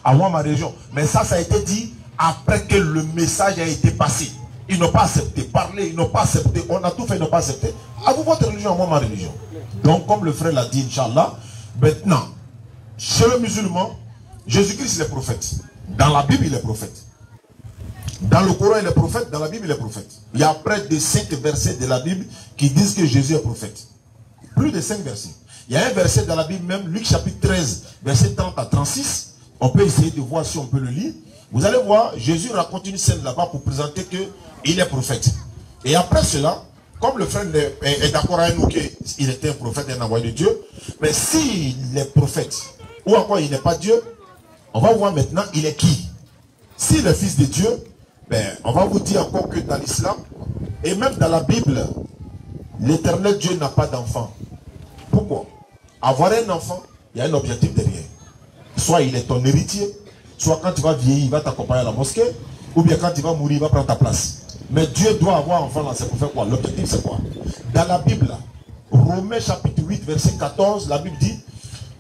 à moi ma religion. Mais ça a été dit après que le message a été passé. Ils n'ont pas accepté. Parler, ils n'ont pas accepté. On a tout fait, ils n'ont pas accepté. À vous votre religion, à moi ma religion. Donc comme le frère l'a dit, Inch'Allah, maintenant, chez le musulman, Jésus-Christ est prophète. Dans la Bible, il est prophète. Dans le Coran, il est prophète. Dans la Bible, il est prophète. Il y a près de 5 versets de la Bible qui disent que Jésus est prophète. Plus de 5 versets. Il y a un verset dans la Bible même, Luc chapitre 13, verset 30 à 36. On peut essayer de voir si on peut le lire. Vous allez voir, Jésus raconte une scène là-bas pour présenter qu'il est prophète. Et après cela, comme le frère est d'accord avec nous qu'il était un prophète, un envoyé de Dieu, mais s'il est prophète, ou encore il n'est pas Dieu, on va voir maintenant il est qui. S'il est fils de Dieu, ben, on va vous dire encore que dans l'islam, et même dans la Bible, l'éternel Dieu n'a pas d'enfant. Pourquoi? Avoir un enfant, il y a un objectif derrière. Soit il est ton héritier, soit quand tu vas vieillir, il va t'accompagner à la mosquée, ou bien quand tu vas mourir, il va prendre ta place. Mais Dieu doit avoir un enfant là, c'est pour faire quoi? L'objectif c'est quoi? Dans la Bible, Romains chapitre 8, verset 14, la Bible dit,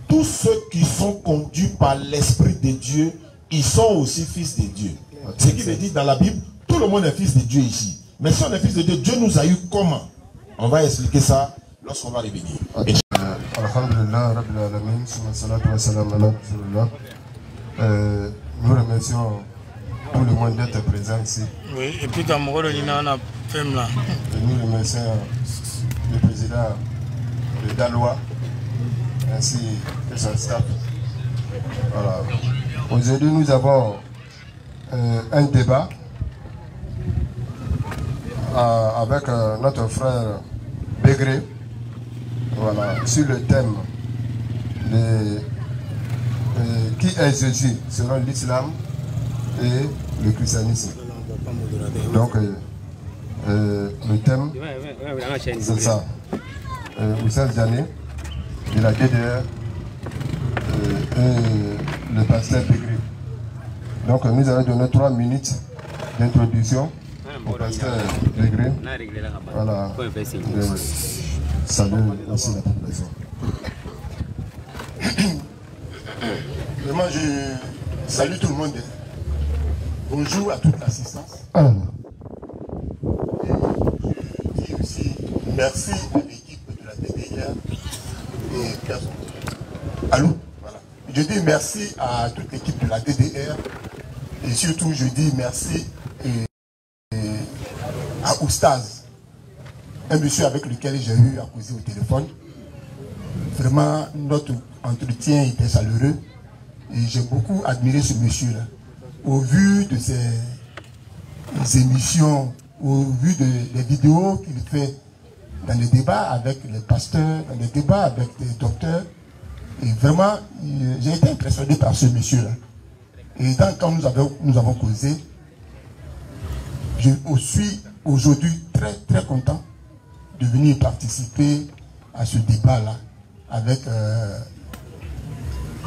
tous ceux qui sont conduits par l'Esprit de Dieu, ils sont aussi fils de Dieu. Ce qui veut dire dans la Bible, tout le monde est fils de Dieu ici. Mais si on est fils de Dieu, Dieu nous a eu comment? On va expliquer ça lorsqu'on va revenir. Alhamdulillah, Rabbil Alamin, salatu wa salam ala Rasulullah. Nous remercions tout le monde d'être présent ici. Oui, et puis dans mon rôle, il y a un film là. Nous remercions le président de Daloa ainsi que son staff. Voilà. Aujourd'hui, nous avons un débat avec notre frère Bégré, voilà, sur le thème de qui est Jésus selon l'islam et le christianisme. Donc, le thème, c'est ça. Oussel Diané, de la DDR, et le pasteur Bégré. Donc, nous allons donner 3 minutes d'introduction au pasteur Bégré. Voilà. Salut aussi la population. Vraiment, je salue tout le monde. Bonjour à toute l'assistance. Je dis aussi merci à l'équipe de la DDR et personne. Allô? Voilà. Je dis merci à toute l'équipe de la DDR et surtout je dis merci à Oustaz, un monsieur avec lequel j'ai eu à causer au téléphone. Vraiment, notre entretien était chaleureux et j'ai beaucoup admiré ce monsieur-là. Au vu de ses émissions, au vu des vidéos qu'il fait dans les débats avec les pasteurs, dans les débats avec les docteurs, et vraiment, j'ai été impressionné par ce monsieur-là. Et quand nous avons causé, je suis aujourd'hui très très content de venir participer à ce débat-là avec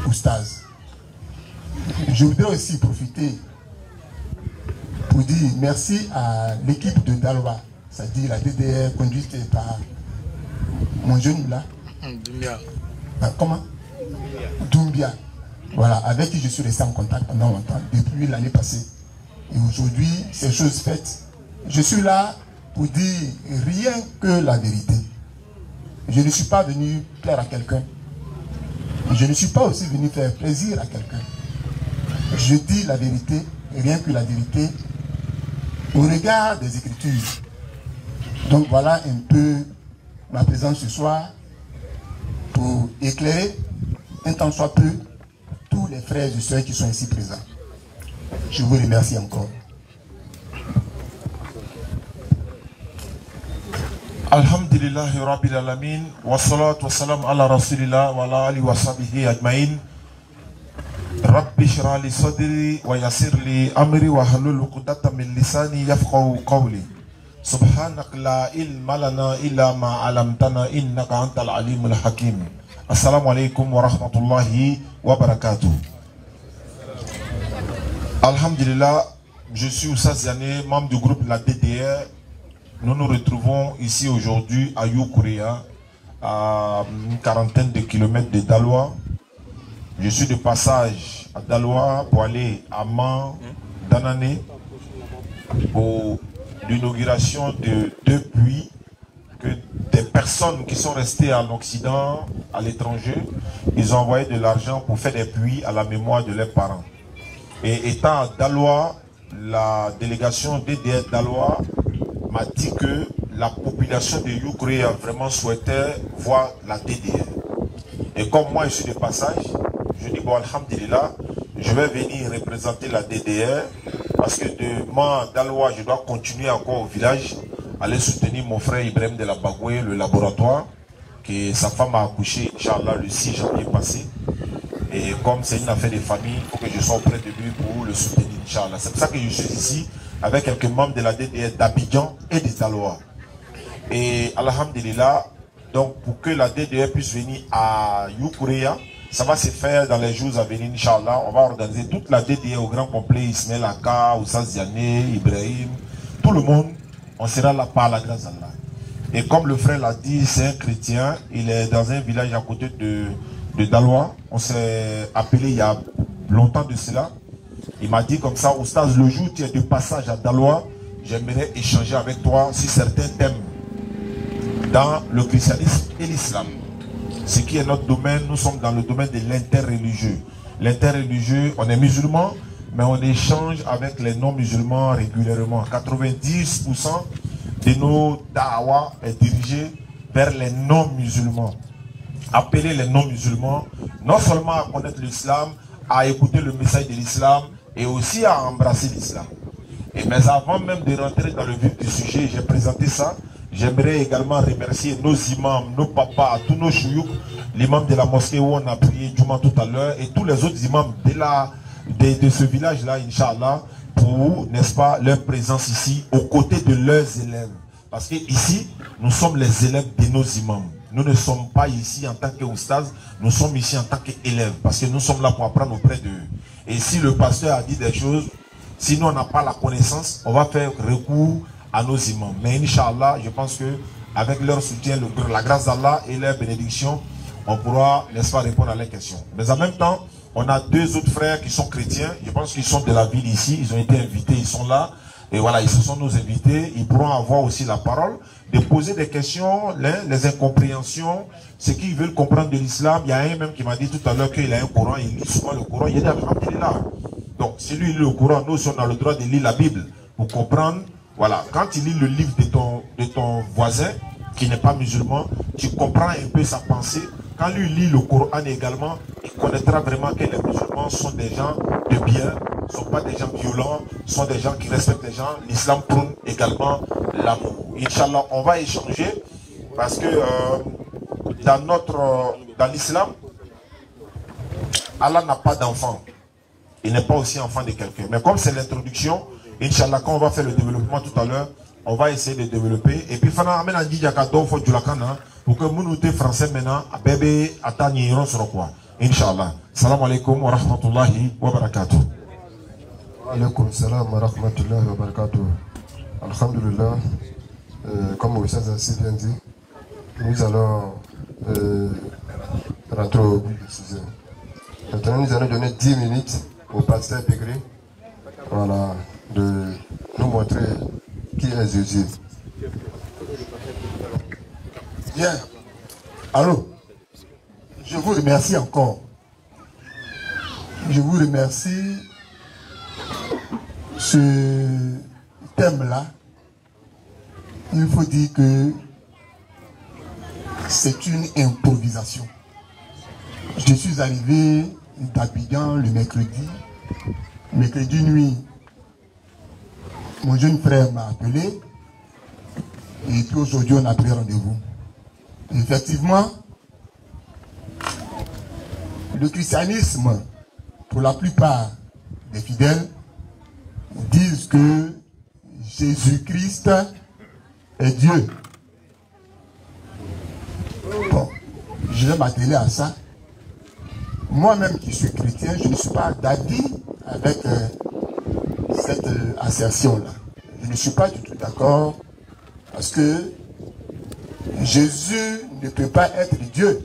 Oustaz. Je voudrais aussi profiter pour dire merci à l'équipe de Daloa, c'est-à-dire la DDR conduite par mon jeune là. Doumbia. Comment? Doumbia. Voilà, avec qui je suis resté en contact pendant longtemps, depuis l'année passée. Et aujourd'hui, c'est chose faite. Je suis là pour dire rien que la vérité. Je ne suis pas venu plaire à quelqu'un. Je ne suis pas aussi venu faire plaisir à quelqu'un. Je dis la vérité, rien que la vérité, au regard des Écritures. Donc voilà un peu ma présence ce soir pour éclairer un tant soit peu tous les frères et sœurs qui sont ici présents. Je vous remercie encore. Alhamdulillahi Rabbil Alamin, wa salatu wa salam ala Rasulillah wa ala alihi wa sahbihi ajma'in. Rabbi shrah li sadri wa yassir li amri wa halul uqdatan min lisani yafqahu qawli. Subhanak la ilma lana illa ma 'allamtana innaka antal alimul hakim. Assalamu alaikum wa rahmatullahi wa barakatuh. Alhamdulillah, je suis Oustaz Diané, membre du groupe La DDR. Nous nous retrouvons ici aujourd'hui à Youkuria, à une quarantaine de kilomètres de Daloa. Je suis de passage à Daloa pour aller à Man, Danané, pour l'inauguration de 2 puits que des personnes qui sont restées en Occident, à l'étranger, ils ont envoyé de l'argent pour faire des puits à la mémoire de leurs parents. Et étant à Daloa, la délégation DDR Daloa m'a dit que la population de Youkouréa vraiment souhaitait voir la DDR. Et comme moi je suis de passage, je dis bon, alhamdulillah, je vais venir représenter la DDR parce que de moi, Daloa, je dois continuer encore au village, aller soutenir mon frère Ibrahim de la Bagoué, le laboratoire, que sa femme a accouché, Inch'Allah, le 6 janvier passé. Et comme c'est une affaire de famille, il faut que je sois auprès de lui pour le soutenir, Inch'Allah. C'est pour ça que je suis ici avec quelques membres de la DDR d'Abidjan et de Daloa. Et alhamdulillah, donc pour que la DDR puisse venir à Youkouréa, ça va se faire dans les jours à venir, Inch'Allah. On va organiser toute la DDR au grand complet, Ismaël Aka, Oussaz Ziané, Ibrahim, tout le monde. On sera là par la grâce d'Allah. Et comme le frère l'a dit, c'est un chrétien. Il est dans un village à côté de Daloa. On s'est appelé il y a longtemps de cela. Il m'a dit comme ça, Oustaz, le jour où tu es de passage à Daloa, j'aimerais échanger avec toi sur certains thèmes dans le christianisme et l'islam. Ce qui est notre domaine, nous sommes dans le domaine de l'interreligieux. L'interreligieux, on est musulman, mais on échange avec les non-musulmans régulièrement. 90% de nos da'wah est dirigé vers les non-musulmans. Appeler les non-musulmans, non seulement à connaître l'islam, à écouter le message de l'islam et aussi à embrasser l'islam. Mais avant même de rentrer dans le vif du sujet, j'ai présenté ça. J'aimerais également remercier nos imams, nos papas, tous nos chouyouk, l'imam de la mosquée où on a prié Juma tout à l'heure et tous les autres imams de ce village-là, Inch'Allah, pour, n'est-ce pas, leur présence ici, aux côtés de leurs élèves. Parce que ici, nous sommes les élèves de nos imams. Nous ne sommes pas ici en tant qu'oustaz, nous sommes ici en tant qu'élèves. Parce que nous sommes là pour apprendre auprès d'eux. Et si le pasteur a dit des choses, si nous on n'a pas la connaissance, on va faire recours à nos imams. Mais Inch'Allah, je pense que avec leur soutien, la grâce d'Allah et leur bénédiction, on pourra, n'est-ce pas, répondre à leurs questions. Mais en même temps, on a 2 autres frères qui sont chrétiens. Je pense qu'ils sont de la ville ici. Ils ont été invités, ils sont là. Et voilà, ils sont nos invités. Ils pourront avoir aussi la parole, de poser des questions, les incompréhensions, ce qu'ils veulent comprendre de l'islam. Il y a un même qui m'a dit tout à l'heure qu'il a un Coran, il lit souvent le Coran. Il est alhamdulillah. Donc, si lui lit le Coran, nous, si on a le droit de lire la Bible pour comprendre. Voilà, quand il lit le livre de ton voisin, qui n'est pas musulman, tu comprends un peu sa pensée. Quand lui lit le Coran également, il connaîtra vraiment que les musulmans sont des gens de bien, ne sont pas des gens violents, sont des gens qui respectent les gens. L'islam prône également l'amour. Inch'Allah, on va échanger parce que dans l'islam, Allah n'a pas d'enfant. Il n'est pas aussi enfant de quelqu'un. Mais comme c'est l'introduction, Inch'Allah, quand on va faire le développement tout à l'heure, on va essayer de développer. Et puis, Fana, amène un djaka faut du lakana pour que nous nous français maintenant, à bébé, à tani, on sera quoi. Inch'Allah. Salam alaikum wa rahmatullahi wa barakatuh. Wa alaikum salam wa rahmatullahi wa barakatuh. Alhamdulillah, comme vous savez assez bien dit, nous allons rentrer au but du sujet. Maintenant, nous allons donner 10 minutes au pasteur Pégré. Voilà, de nous montrer qui est Jésus. Bien. Allô, je vous remercie encore. Je vous remercie. Ce thème-là, il faut dire que c'est une improvisation. Je suis arrivé d'Abidjan le mercredi nuit. Mon jeune frère m'a appelé et puis aujourd'hui on a pris rendez-vous. Effectivement, le christianisme, pour la plupart des fidèles, disent que Jésus-Christ est Dieu. Bon, je vais m'atteler à ça. Moi-même qui suis chrétien, je ne suis pas d'avis avec cette assertion-là. Je ne suis pas du tout d'accord parce que Jésus ne peut pas être Dieu.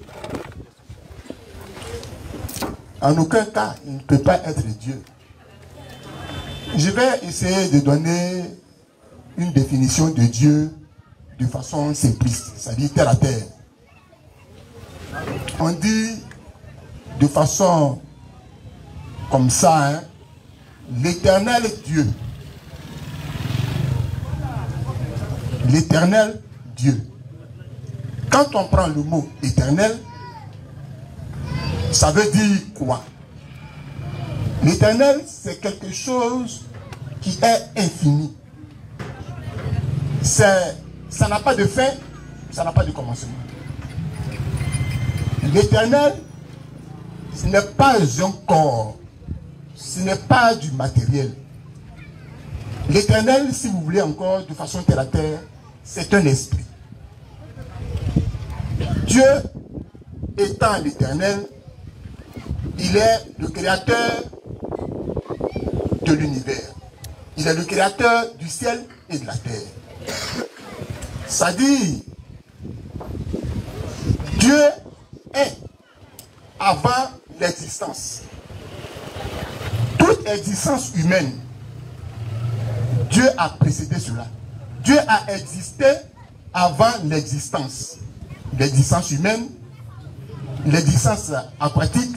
En aucun cas, il ne peut pas être Dieu. Je vais essayer de donner une définition de Dieu de façon simpliste, c'est-à-dire terre à terre. On dit de façon comme ça, hein, l'éternel Dieu. L'éternel Dieu. Quand on prend le mot éternel, ça veut dire quoi? L'éternel, c'est quelque chose qui est infini. Ça n'a pas de fin, ça n'a pas de commencement. L'éternel, ce n'est pas un corps, ce n'est pas du matériel. L'éternel, si vous voulez encore de façon terre à terre, c'est un esprit. Dieu étant l'éternel, il est le créateur de l'univers. Il est le créateur du ciel et de la terre. Ça dit, Dieu est avant l'existence. Toute existence humaine, Dieu a précédé cela. Dieu a existé avant l'existence. L'existence humaine, l'existence aquatique,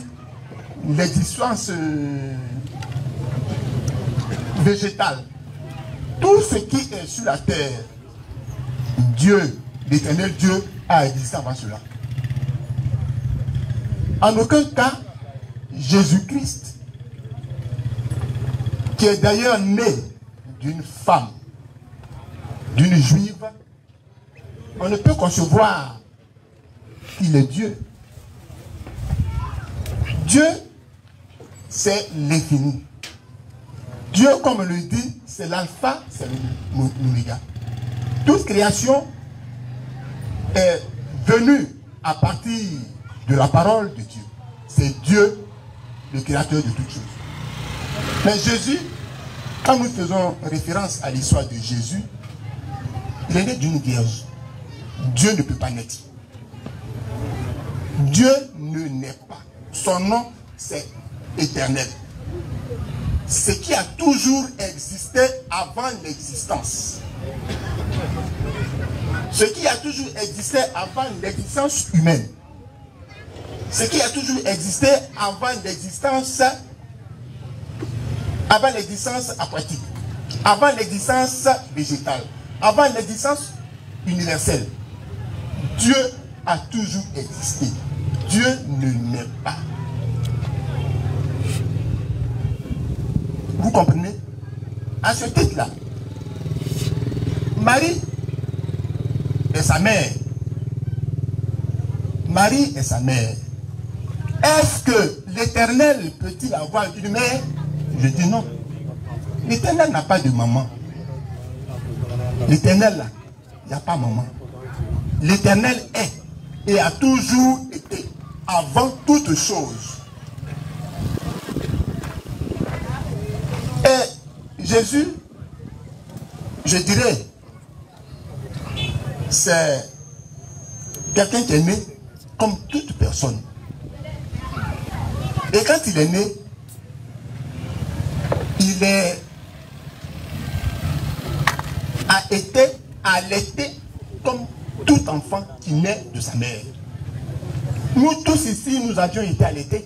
l'existence végétale. Tout ce qui est sur la terre, Dieu, l'éternel Dieu, a existé avant cela. En aucun cas, Jésus-Christ, qui est d'ailleurs né d'une femme, d'une juive, on ne peut concevoir qu'il est Dieu. Dieu, c'est l'infini. Dieu, comme on le dit, c'est l'alpha, c'est l'oméga. Toute création est venue à partir de la parole de Dieu. C'est Dieu, le créateur de toutes choses. Mais Jésus, quand nous faisons référence à l'histoire de Jésus, il est né d'une vierge. Dieu ne peut pas naître. Dieu ne naît pas. Son nom, c'est éternel. Ce qui a toujours existé avant l'existence. Ce qui a toujours existé avant l'existence humaine. Ce qui a toujours existé avant l'existence aquatique, avant l'existence végétale, avant l'existence universelle. Dieu a toujours existé. Dieu ne naît pas. Vous comprenez? À ce titre-là, Marie est sa mère. Marie est sa mère. Est-ce que l'Éternel peut-il avoir une mère? Je dis non. L'Éternel n'a pas de maman. L'Éternel, là, il n'y a pas maman. L'Éternel est et a toujours été avant toute chose. Et Jésus, je dirais, c'est quelqu'un qui est né comme toute personne. Et quand il est né, il a été allaité comme tout enfant qui naît de sa mère. Nous tous ici, nous avions été allaités.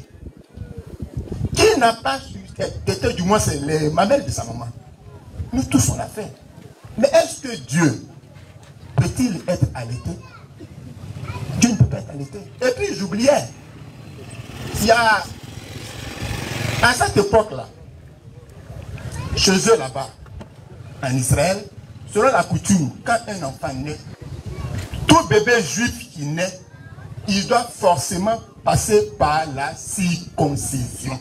Qui n'a pas été, du moins, c'est les mamelles de sa maman. Nous tous, on l'a fait. Mais est-ce que Dieu peut-il être allaité? Dieu ne peut pas être allaité. Et puis, j'oubliais, il y a, à cette époque-là, chez eux là-bas, en Israël, selon la coutume, quand un enfant naît, tout bébé juif qui naît, il doit forcément passer par la circoncision.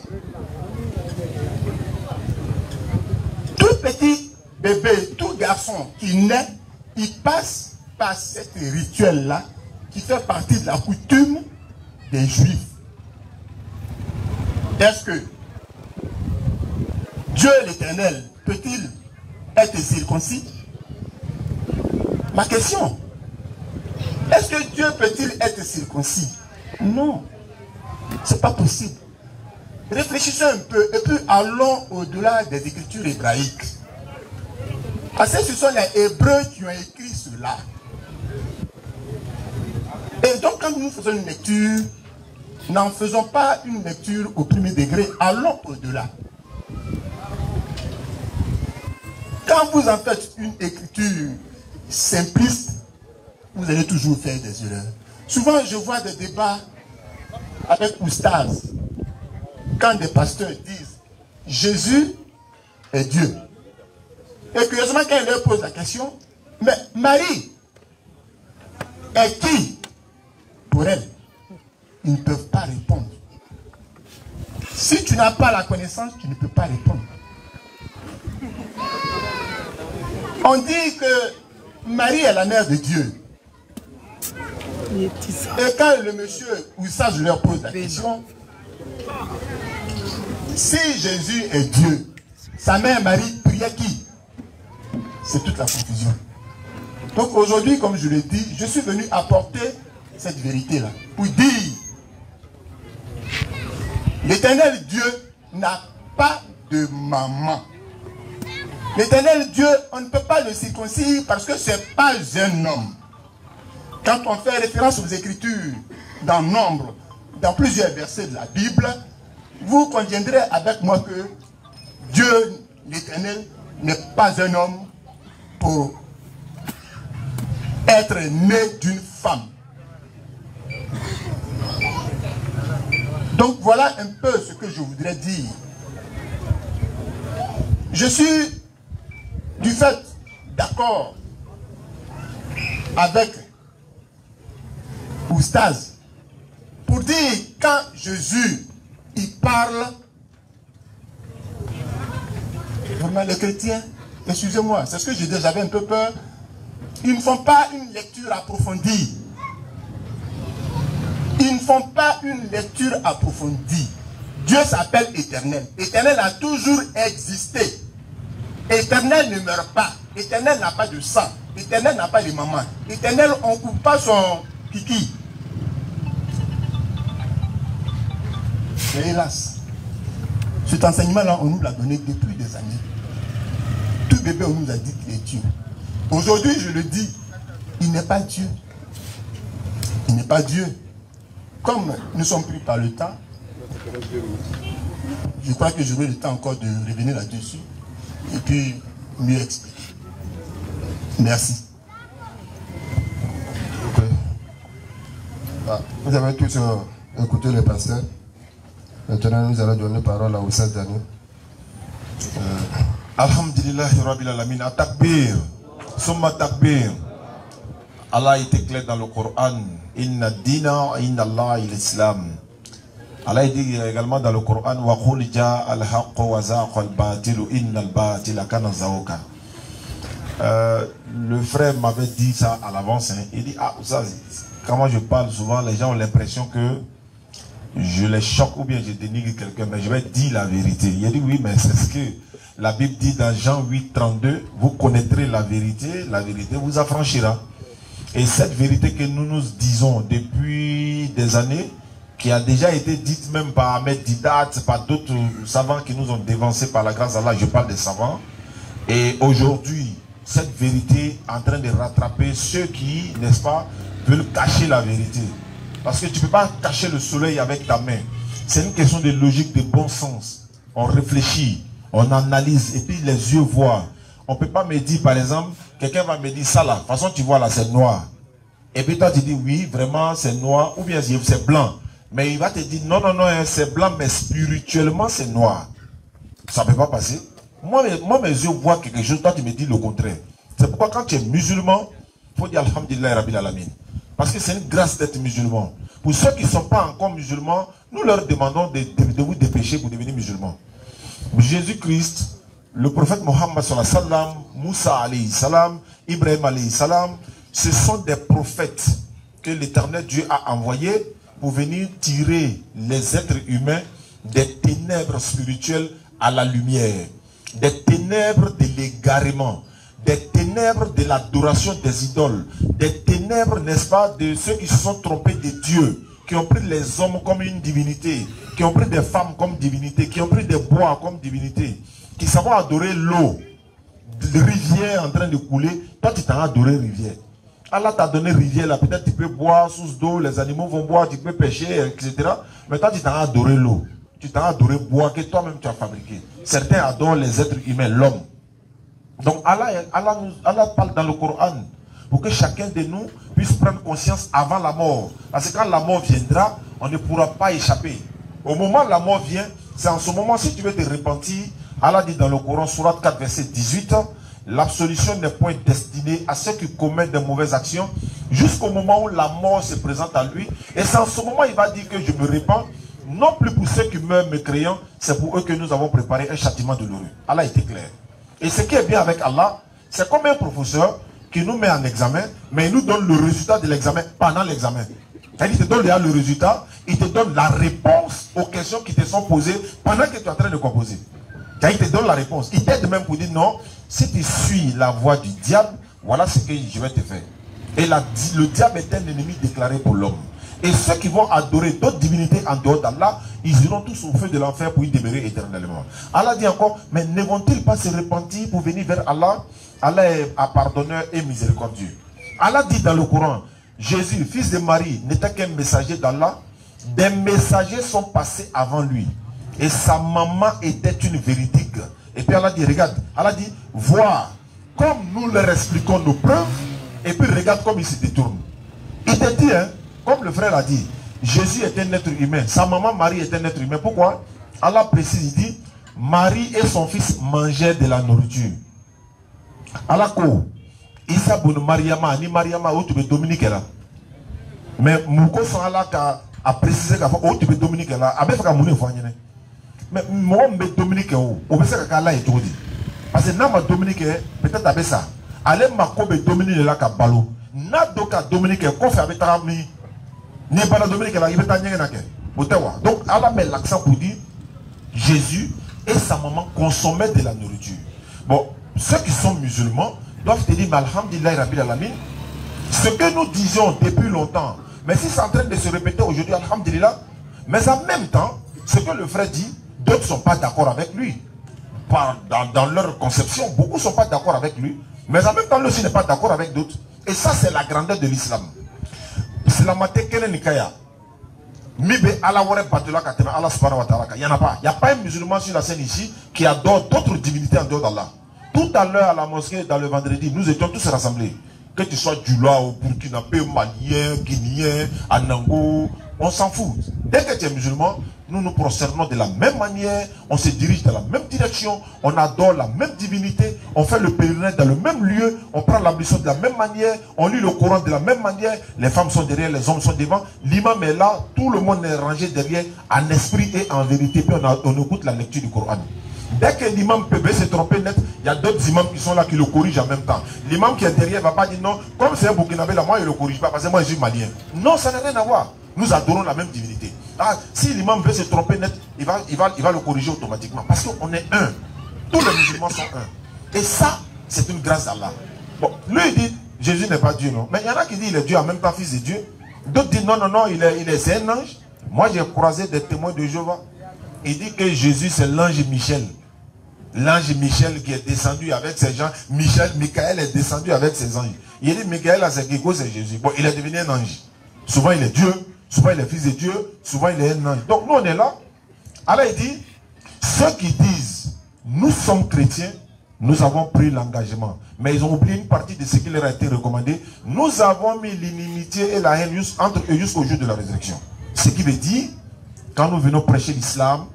Tout petit bébé, tout garçon qui naît, il passe par ce rituel-là qui fait partie de la coutume des Juifs. Est-ce que Dieu l'Éternel peut-il être circoncis? Ma question. Est-ce que Dieu peut-il être circoncis? Non. C'est pas possible. réfléchissons un peu et puis allons au-delà des écritures hébraïques. Parce que ce sont les Hébreux qui ont écrit cela. Et donc quand nous faisons une lecture, n'en faisons pas une lecture au premier degré, allons au-delà. Quand vous en faites une écriture simpliste, vous allez toujours faire des erreurs. Souvent, je vois des débats avec Oustaz, quand des pasteurs disent Jésus est Dieu. Et curieusement, quand ils leur posent la question, mais Marie est qui pour elle? Ils ne peuvent pas répondre. Si tu n'as pas la connaissance, tu ne peux pas répondre. On dit que Marie est la mère de Dieu. Et quand le monsieur ou ça je leur pose la question, si Jésus est Dieu, sa mère Marie priait qui? C'est toute la confusion. Donc aujourd'hui, comme je l'ai dit, je suis venu apporter cette vérité-là pour dire l'Éternel Dieu n'a pas de maman. L'Éternel Dieu, on ne peut pas le circoncire parce que ce n'est pas un homme. Quand on fait référence aux Écritures dans Nombre, dans plusieurs versets de la Bible, vous conviendrez avec moi que Dieu, l'Éternel, n'est pas un homme pour être né d'une femme. Donc voilà un peu ce que je voudrais dire. Je suis du fait d'accord avec Oustaz pour dire quand Jésus il parle, vraiment les chrétiens, excusez-moi, c'est ce que j'ai dit, j'avais un peu peur, ils ne font pas une lecture approfondie. Ils ne font pas une lecture approfondie. Dieu s'appelle Éternel. Éternel a toujours existé. Éternel ne meurt pas. Éternel n'a pas de sang. Éternel n'a pas de maman. Éternel, on ne coupe pas son kiki. Mais hélas, cet enseignement-là, on nous l'a donné depuis des années. Tout bébé, on nous a dit qu'il est Dieu. Aujourd'hui, je le dis, il n'est pas Dieu. Il n'est pas Dieu. Comme nous sommes pris par le temps, je crois que j'aurai le temps encore de revenir là-dessus et puis mieux expliquer. Merci. Okay. Ah, vous avez tous écouté le pasteur. Maintenant, nous allons donner la parole à Oussad Dani. Alhamdulillah Rabbil Alamin. Atakbir. Summa takbir. Allah a été clair dans le Coran. Inna dina inna Allah l'Islam. Allah dit également dans le Coran wa qul jaa al-haqq wa zaqa al-batil inna al-batila kana zahuqa. Le frère m'avait dit ça à l'avance. Hein. Il dit ah ça, quand moi je parle souvent, les gens ont l'impression que je les choque ou bien je dénigre quelqu'un, mais je vais dire la vérité. Il a dit oui, mais c'est ce que la Bible dit dans Jean 8, 32. Vous connaîtrez la vérité vous affranchira. Et cette vérité que nous nous disons depuis des années, qui a déjà été dite même par Ahmed Didat, par d'autres savants qui nous ont dévancés par la grâce d'Allah, je parle des savants. Et aujourd'hui, cette vérité est en train de rattraper ceux qui, n'est-ce pas, veulent cacher la vérité. Parce que tu ne peux pas cacher le soleil avec ta main. C'est une question de logique, de bon sens. On réfléchit, on analyse, et puis les yeux voient. On ne peut pas me dire, par exemple, quelqu'un va me dire ça là, de toute façon tu vois là, c'est noir. Et puis toi tu dis oui, vraiment c'est noir, ou bien c'est blanc. Mais il va te dire non, non, non, c'est blanc, mais spirituellement c'est noir. Ça ne peut pas passer. Moi, mes yeux voient quelque chose, toi tu me dis le contraire. C'est pourquoi quand tu es musulman, il faut dire Alhamdulillah Rabbil Alamin. Parce que c'est une grâce d'être musulman. Pour ceux qui ne sont pas encore musulmans, nous leur demandons de vous dépêcher pour devenir musulmans. Jésus-Christ, le prophète Mohammed sallallahu alayhi wa sallam, Moussa alayhi salam, Ibrahim alayhi salam, ce sont des prophètes que l'Éternel Dieu a envoyés pour venir tirer les êtres humains des ténèbres spirituelles à la lumière, des ténèbres de l'égarement, des ténèbres de l'adoration des idoles, des ténèbres, n'est-ce pas, de ceux qui se sont trompés de Dieu, qui ont pris les hommes comme une divinité, qui ont pris des femmes comme divinité, qui ont pris des bois comme divinité, qui savent adorer l'eau, rivière en train de couler, toi tu t'as adoré rivière. Allah t'a donné rivière là, peut-être tu peux boire sous d'eau, les animaux vont boire, tu peux pêcher, etc. Mais toi tu t'as adoré l'eau, tu t'as adoré boire que toi-même tu as fabriqué. Certains adorent les êtres humains, l'homme. Donc Allah parle dans le Coran pour que chacun de nous puisse prendre conscience avant la mort. Parce que quand la mort viendra, on ne pourra pas échapper. Au moment où la mort vient, c'est en ce moment, si tu veux te repentir, Allah dit dans le Coran, Sourate 4, verset 18, l'absolution n'est point destinée à ceux qui commettent de mauvaises actions jusqu'au moment où la mort se présente à lui. Et c'est en ce moment il va dire que je me répands, non plus pour ceux qui meurent mécréants, c'est pour eux que nous avons préparé un châtiment douloureux. Allah était clair. Et ce qui est bien avec Allah, c'est comme un professeur qui nous met en examen, mais il nous donne le résultat de l'examen pendant l'examen. Il te donne le résultat, il te donne la réponse aux questions qui te sont posées pendant que tu es en train de composer. Il te donne la réponse. Il t'aide même pour dire non, si tu suis la voie du diable, voilà ce que je vais te faire. Et le diable est un ennemi déclaré pour l'homme. Et ceux qui vont adorer d'autres divinités en dehors d'Allah, ils iront tous au feu de l'enfer pour y demeurer éternellement. Allah dit encore, mais ne vont-ils pas se repentir pour venir vers Allah? Allah est pardonneur et miséricordieux. Allah dit dans le Coran, Jésus, fils de Marie, n'était qu'un messager d'Allah. Des messagers sont passés avant lui. Et sa maman était une véridique. Et puis Allah dit, regarde, Allah dit, vois, comme nous leur expliquons nos preuves, et puis regarde comme ils se détournent. Il te dit, hein, comme le frère a dit, Jésus est un être humain. Sa maman Marie est un être humain. Pourquoi? Allah précise, il dit, Marie et son fils mangeaient de la nourriture. Allah ko, Isa bon Mariama, ni Mariama, où tu peux Dominique là. Mais Mouko sans Allah a précisé où tu peux Dominique là. Avec la monnaie, mais moi, je suis Dominique, on peut dire qu'Allah est tout dit. Parce que Nama Dominique, peut-être avec ça. Allez, ma Dominique là, Kabalo. Nadoka Dominique, qu'on fait avec ta amie. N'est pas la Dominique là, il va t'en dire. Donc, Allah met l'accent pour dire Jésus et sa maman consommaient de la nourriture. Bon, ceux qui sont musulmans doivent te dire, Alhamdulillah Rabbil Alamin, ce que nous disions depuis longtemps, mais si c'est en train de se répéter aujourd'hui, Alhamdulillah, mais en même temps, ce que le frère dit, d'autres ne sont pas d'accord avec lui. Dans leur conception, beaucoup ne sont pas d'accord avec lui, mais en même temps, lui aussi n'est pas d'accord avec d'autres. Et ça, c'est la grandeur de l'islam. Il n'y en a pas. Il n'y a pas un musulman sur la scène ici qui adore d'autres divinités en dehors d'Allah. Tout à l'heure à la mosquée, dans le vendredi, nous étions tous rassemblés. Que tu sois Djoula, au Burkina Faso, Malien, Guinéen, Anango, on s'en fout. Dès que tu es musulman, nous nous prosternons de la même manière, on se dirige dans la même direction, on adore la même divinité, on fait le pèlerinage dans le même lieu, on prend l'ablution de la même manière, on lit le Coran de la même manière, les femmes sont derrière, les hommes sont devant, l'imam est là, tout le monde est rangé derrière, en esprit et en vérité, puis on écoute la lecture du Coran. Dès que l'imam peut se tromper net, il y a d'autres imams qui sont là qui le corrigent en même temps. L'imam qui est derrière ne va pas dire non, comme c'est un Burkinabé là, moi je ne le corrige pas parce que moi je suis malien. Non, ça n'a rien à voir. Nous adorons la même divinité. Ah, si l'imam veut se tromper net, il va le corriger automatiquement. Parce qu'on est un. Tous les musulmans sont un. Et ça, c'est une grâce d'Allah. Bon, lui il dit, Jésus n'est pas Dieu, non. Mais il y en a qui disent, il est Dieu en même temps fils de Dieu. D'autres disent, non, c'est un ange. Moi j'ai croisé des témoins de Jéhovah. Il dit que Jésus c'est l'ange Michel. L'ange Michel qui est descendu avec ses gens. Michael est descendu avec ses anges. Il dit, Michael c'est Gego, c'est Jésus. Bon, il est devenu un ange. Souvent il est Dieu. Souvent il est fils de Dieu, souvent il est un ange. Donc nous on est là. Allah il dit, ceux qui disent, nous sommes chrétiens, nous avons pris l'engagement. Mais ils ont oublié une partie de ce qui leur a été recommandé. Nous avons mis l'inimitié et la haine entre eux jusqu'au jour de la résurrection. Ce qui veut dire, quand nous venons prêcher l'islam,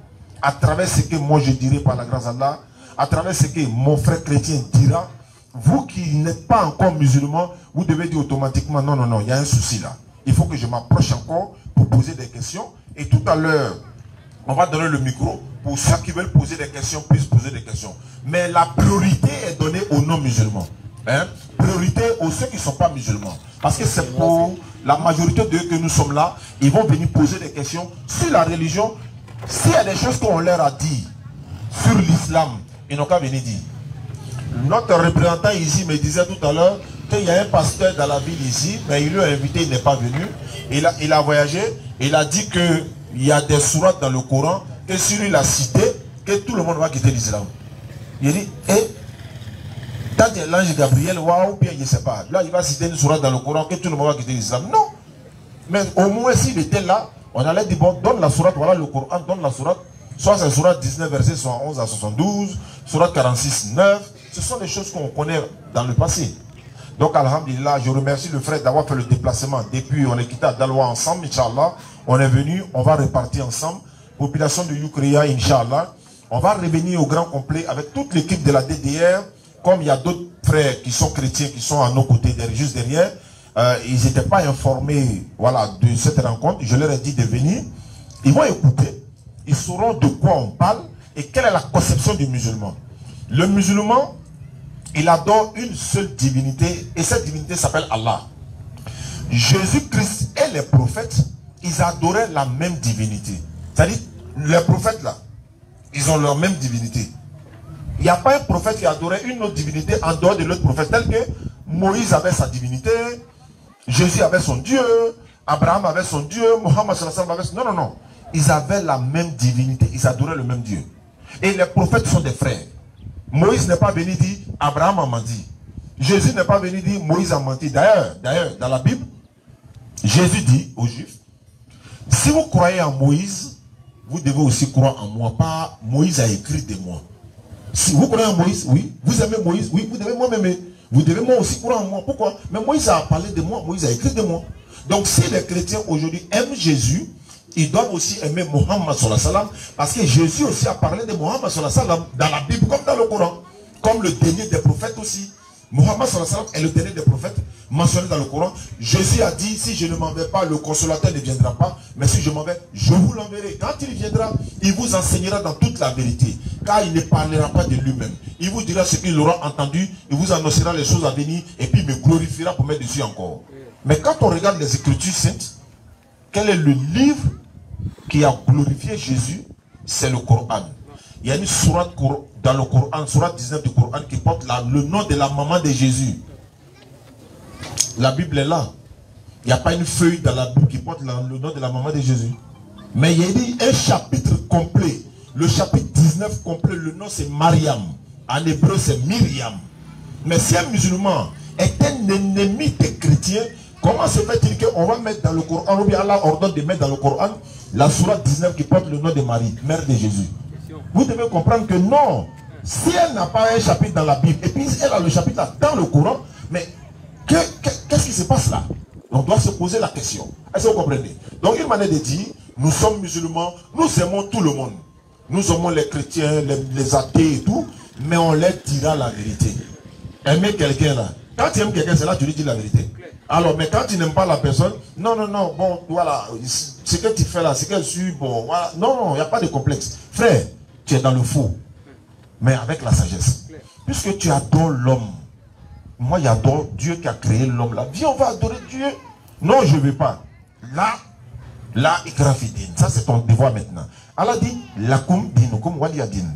à travers ce que moi je dirai par la grâce d'Allah, à travers ce que mon frère chrétien dira, vous qui n'êtes pas encore musulman, vous devez dire automatiquement, non, il y a un souci là. Il faut que je m'approche encore pour poser des questions. Et tout à l'heure, on va donner le micro pour ceux qui veulent poser des questions, puissent poser des questions. Mais la priorité est donnée aux non-musulmans. Hein? Priorité aux ceux qui ne sont pas musulmans. Parce que c'est pour la majorité d'eux que nous sommes là. Ils vont venir poser des questions sur la religion. S'il y a des choses qu'on leur a dit sur l'islam, ils n'ont qu'à venir dire. Notre représentant ici me disait tout à l'heure, qu'il y a un pasteur dans la ville ici, mais il l'a invité, il n'est pas venu. Il a voyagé, il a dit qu'il y a des sourates dans le Coran, que sur lui la cité, que tout le monde va quitter l'islam. Il dit, tant que l'ange Gabriel, ou bien je ne sais pas, là il va citer une sourate dans le Coran, que tout le monde va quitter l'islam. Non. Mais au moins s'il était là, on allait dire, bon, donne la sourate, voilà le Coran, donne la sourate. Soit c'est sourate 19, versets 71 à 72, sourate 46, 9. Ce sont des choses qu'on connaît dans le passé. Donc, alhamdulillah, je remercie le frère d'avoir fait le déplacement. Depuis, on est quitté à Daloa ensemble, Inch'Allah. On est venu, on va repartir ensemble. Population de Youkria, Inch'Allah. On va revenir au grand complet avec toute l'équipe de la DDR. Comme il y a d'autres frères qui sont chrétiens, qui sont à nos côtés, juste derrière. Ils n'étaient pas informés, voilà, de cette rencontre. Je leur ai dit de venir. Ils vont écouter. Ils sauront de quoi on parle et quelle est la conception du musulman. Le musulman, il adore une seule divinité et cette divinité s'appelle Allah. Jésus-Christ et les prophètes, ils adoraient la même divinité. C'est-à-dire, les prophètes là, ils ont leur même divinité. Il n'y a pas un prophète qui adorait une autre divinité en dehors de l'autre prophète. Tel que Moïse avait sa divinité, Jésus avait son Dieu, Abraham avait son Dieu, Mohammed avait son... Non, non, non. Ils avaient la même divinité, ils adoraient le même Dieu. Et les prophètes sont des frères. Moïse n'est pas venu dire Abraham a menti. Jésus n'est pas venu dire Moïse a menti. D'ailleurs, dans la Bible, Jésus dit aux Juifs, si vous croyez en Moïse, vous devez aussi croire en moi. Pas Moïse a écrit de moi. Si vous croyez en Moïse, oui. Vous aimez Moïse, oui. Vous devez moi m'aimer. Vous devez moi aussi croire en moi. Pourquoi? Mais Moïse a parlé de moi. Moïse a écrit de moi. Donc si les chrétiens aujourd'hui aiment Jésus, ils doivent aussi aimer Mohammed sallallahu alayhi wa sallam, parce que Jésus aussi a parlé de Mohammed sallallahu alayhi wa sallam dans la Bible comme dans le Coran. Comme le dernier des prophètes aussi. Mohammed sallallahu alayhi wa sallam est le dernier des prophètes mentionné dans le Coran. Jésus a dit, si je ne m'en vais pas, le consolateur ne viendra pas. Mais si je m'en vais, je vous l'enverrai. Quand il viendra, il vous enseignera dans toute la vérité. Car il ne parlera pas de lui-même. Il vous dira ce qu'il aura entendu. Il vous annoncera les choses à venir. Et puis il me glorifiera pour mettre dessus encore. Mais quand on regarde les Écritures saintes, quel est le livre qui a glorifié Jésus? C'est le Coran. Il y a une sourate dans le Coran, sourate 19 du Coran, qui porte le nom de la maman de Jésus. La Bible est là. Il n'y a pas une feuille dans la Bible qui porte le nom de la maman de Jésus. Mais il y a dit un chapitre complet. Le chapitre 19 complet, le nom c'est Mariam. En hébreu c'est Myriam. Mais si un musulman est un ennemi des chrétiens, comment se fait-il qu'on va mettre dans le Coran, ou bien Allah ordonne de mettre dans le Coran la sourate 19 qui porte le nom de Marie, mère de Jésus? Vous devez comprendre que non. Si elle n'a pas un chapitre dans la Bible, et puis elle a le chapitre dans le Coran, mais qu'est-ce qui se passe là? On doit se poser la question. Est-ce que vous comprenez? Donc une manière de dire, nous sommes musulmans, nous aimons tout le monde. Nous aimons les chrétiens, les athées et tout, mais on leur dira la vérité. Aimer quelqu'un là. Quand tu aimes quelqu'un, c'est là que tu lui dis la vérité. Alors, mais quand tu n'aimes pas la personne, non, non, non, bon, voilà, ce que tu fais là, c'est qu'elle suit, bon, voilà. Non, non, il n'y a pas de complexe. Frère, tu es dans le faux, mais avec la sagesse. Puisque tu adores l'homme, moi j'adore Dieu qui a créé l'homme là. Viens, on va adorer Dieu. Non, je ne veux pas. Là, ikrafidin. Ça, c'est ton devoir maintenant. Allah dit, lakum dinukum waliyadin.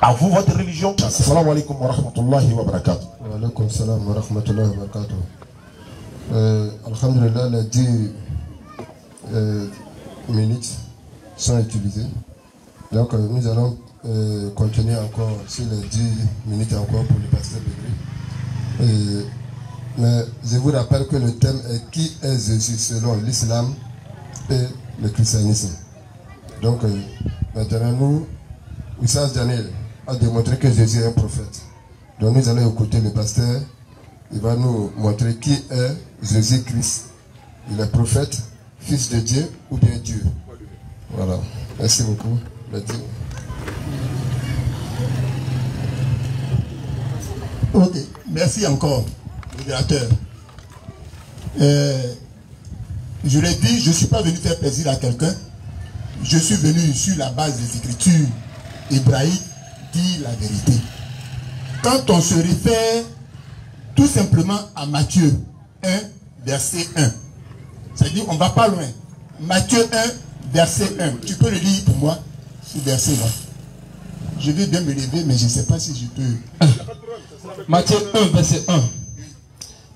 À vous, votre religion. Assalamu alaikum wa rahmatullahi wa barakatuh. Wa alaikum salam wa rahmatullahi wa barakatuh. Alhamdulillah, les 10 minutes sont utilisées. Donc, nous allons continuer encore sur les 10 minutes encore pour le pasteur Begri. Mais je vous rappelle que le thème est qui est Jésus selon l'islam et le christianisme. Donc, maintenant, nous, Oussas Daniel a démontré que Jésus est un prophète. Donc, nous allons écouter le pasteur. Il va nous montrer qui est Jésus-Christ. Il est prophète, fils de Dieu ou bien Dieu. Voilà. Merci beaucoup. Ok, merci encore, modérateur. Je l'ai dit, je ne suis pas venu faire plaisir à quelqu'un. Je suis venu sur la base des Écritures hébraïques dire la vérité. Quand on se réfère tout simplement à Matthieu 1, verset 1, c'est-à-dire on ne va pas loin. Matthieu 1, verset 1. Tu peux le lire pour moi, ce verset-là. Je vais bien me lever, mais je ne sais pas si je peux. Matthieu 1, verset 1.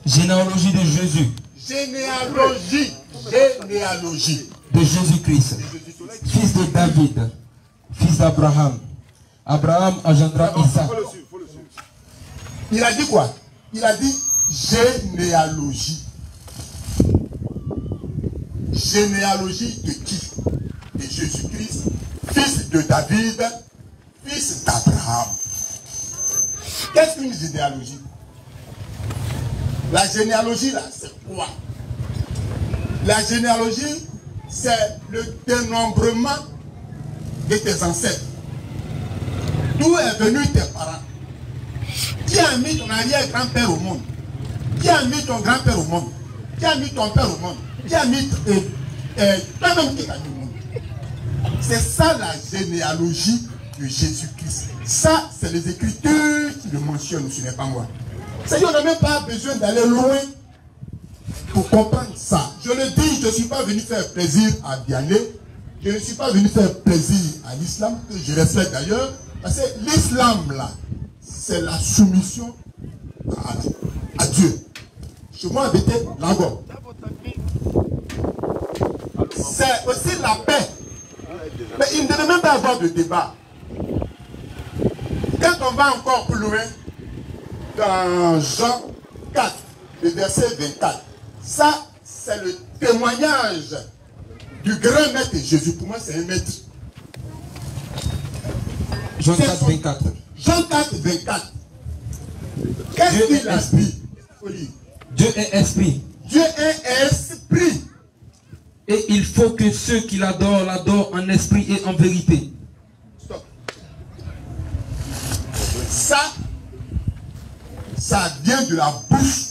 Généalogie de Jésus. Généalogie. Généalogie. De Jésus-Christ. Fils de David. Fils d'Abraham. Abraham engendra Isaac. Il a dit quoi? Il a dit généalogie. Généalogie de qui? De Jésus-Christ, fils de David, fils d'Abraham. Qu'est-ce qu'une généalogie? La généalogie, là, c'est quoi? La généalogie, c'est le dénombrement de tes ancêtres. D'où est venu tes parents? Qui a mis ton arrière-grand-père au monde? Qui a mis ton grand-père au monde? Qui a mis ton père au monde? Qui a mis toi-même qui a mis au monde? C'est ça la généalogie de Jésus-Christ. Ça, c'est les Écritures qui le mentionnent, ce n'est pas moi. C'est-à-dire, on n'a même pas besoin d'aller loin pour comprendre ça. Je le dis, je ne suis pas venu faire plaisir à Diané. Je ne suis pas venu faire plaisir à l'islam, que je respecte d'ailleurs. Parce que l'islam, là, c'est la soumission à Dieu. Chez moi, habiter l'ango. C'est aussi la paix. Mais il ne devait même pas avoir de débat. Quand on va encore plus loin, dans Jean 4, le verset 24, ça, c'est le témoignage du grand maître Jésus. Pour moi, c'est un maître. Jean 4, 24. Jean 4, 24. Qu'est-ce qu'il a dit? Dieu est esprit. Dieu est esprit. Et il faut que ceux qui l'adorent, l'adorent en esprit et en vérité. Stop. Ça vient de la bouche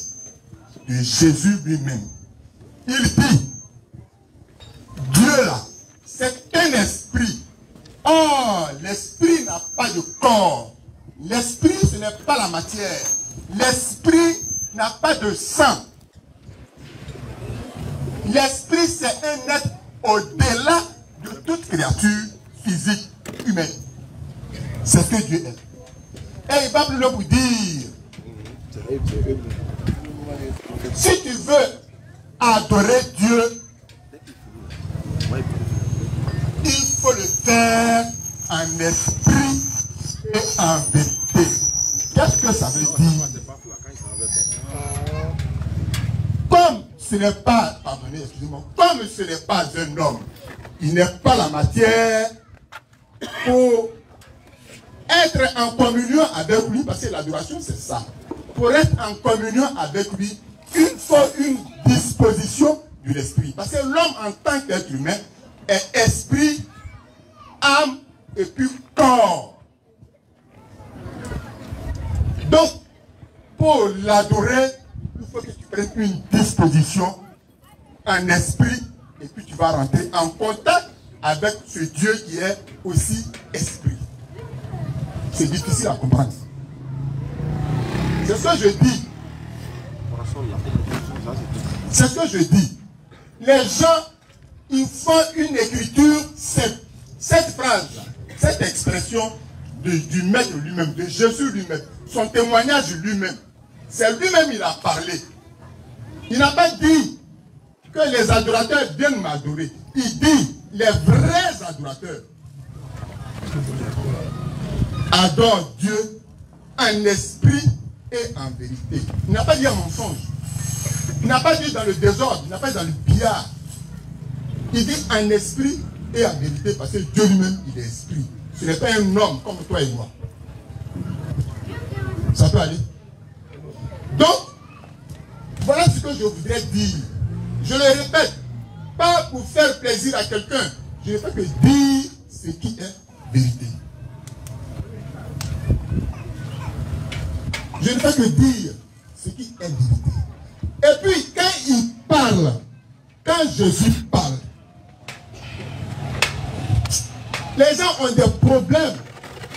de Jésus lui-même. Il dit, Dieu là, c'est un esprit. Or, l'esprit n'a pas de corps. L'esprit, ce n'est pas la matière. L'esprit n'a pas de sang. L'esprit, c'est un être au-delà de toute créature physique humaine. C'est ce que Dieu est. Et il va plus loin pour dire, si tu veux adorer Dieu, il faut le faire en esprit et en vérité. Qu'est-ce que ça veut dire? Comme ce n'est pas, pardonnez, excusez-moi, comme ce n'est pas un homme, il n'est pas la matière pour être en communion avec lui, parce que l'adoration c'est ça. Pour être en communion avec lui, il faut une disposition de l'esprit. Parce que l'homme en tant qu'être humain est esprit, âme et puis corps. Donc, pour l'adorer, il faut que tu prennes une disposition en esprit et puis tu vas rentrer en contact avec ce Dieu qui est aussi esprit. C'est difficile à comprendre. C'est ce que je dis. C'est ce que je dis. Les gens, ils font une écriture simple. Cette phrase, cette expression du maître lui-même, de Jésus lui-même, son témoignage lui-même, c'est lui-même il a parlé. Il n'a pas dit que les adorateurs viennent m'adorer. Il dit les vrais adorateurs adorent Dieu en esprit et en vérité. Il n'a pas dit un mensonge. Il n'a pas dit dans le désordre. Il n'a pas dit dans le billard. Il dit en esprit et en vérité parce que Dieu lui-même, il est esprit. Ce n'est pas un homme comme toi et moi. Ça peut aller. Donc, voilà ce que je voudrais dire. Je le répète, pas pour faire plaisir à quelqu'un. Je ne fais que dire ce qui est vérité. Je ne fais que dire ce qui est vérité. Et puis, quand il parle, quand Jésus parle, les gens ont des problèmes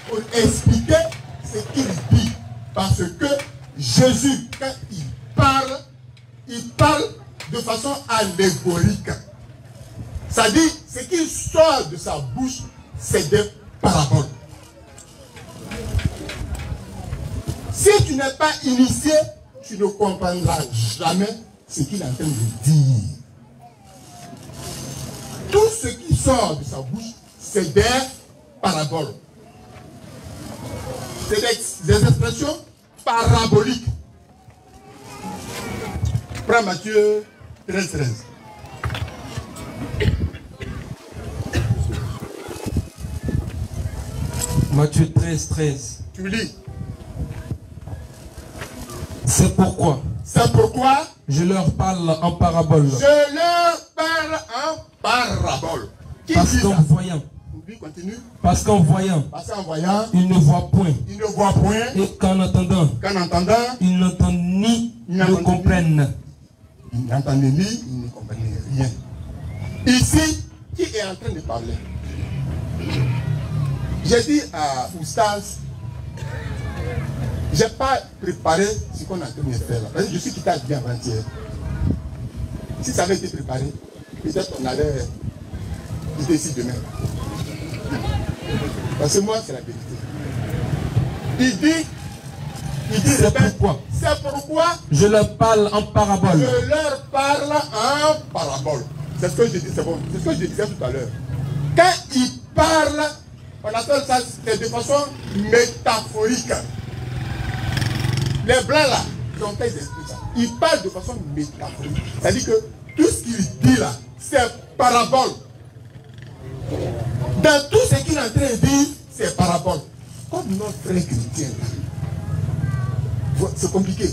pour expliquer ce qu'il dit. Parce que Jésus, quand il parle de façon allégorique. C'est-à-dire, ce qui sort de sa bouche, c'est des paraboles. Si tu n'es pas initié tu ne comprendras jamais ce qu'il est en train de dire. Tout ce qui sort de sa bouche, c'est des paraboles. C'est des expressions paraboliques. Prends Matthieu 13, 13. Matthieu 13, 13. Tu lis. C'est pourquoi Je leur parle en parabole. Qui Parce dit qu'en ça? voyant. Oui, continue. Parce qu'en voyant, ils ne voient point. Et qu'en entendant, ils n'entendent ni ne comprennent. Ils n'entendent ni, ils ne comprennent rien. Ici, qui est en train de parler? J'ai dit à Oustaz, je n'ai pas préparé ce qu'on est en train de faire là. Parce que je suis quitté bien avant-hier. Si ça avait été préparé, peut-être on allait quitter ici demain. Parce que moi, c'est la vérité. Il dit c'est pourquoi je leur parle en parabole. Je leur parle en parabole. C'est ce que je dis, c'est bon. C'est ce que je disais tout à l'heure. Quand il parle, on appelle ça de façon métaphorique. Les blancs là, ils ont fait expliquer ça. Ils parlent de façon métaphorique. C'est-à-dire que tout ce qu'il dit là, c'est parabole. Dans tout ce qu'il est en train de dire, c'est parabole. Comme notre frère chrétien là. C'est compliqué.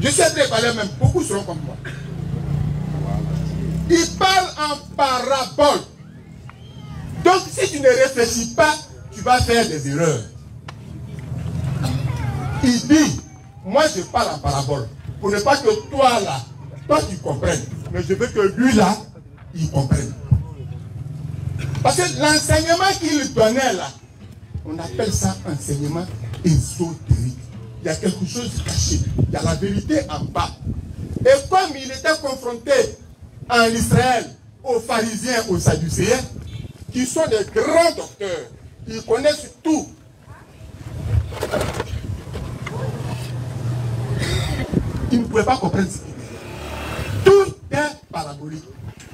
Je sais très parler même, beaucoup seront comme moi. Il parle en parabole. Donc si tu ne réfléchis pas, tu vas faire des erreurs. Il dit, moi je parle en parabole. Pour ne pas que toi là, toi tu comprennes. Mais je veux que lui là, il comprenne. Parce que l'enseignement qu'il donnait là, on appelle ça enseignement ésotérique. Il y a quelque chose de caché. Il y a la vérité en bas. Et comme il était confronté en Israël aux pharisiens, aux sadducéens, qui sont des grands docteurs, ils connaissent tout. Ils ne pouvaient pas comprendre ce qu'il disait. Tout est parabolique.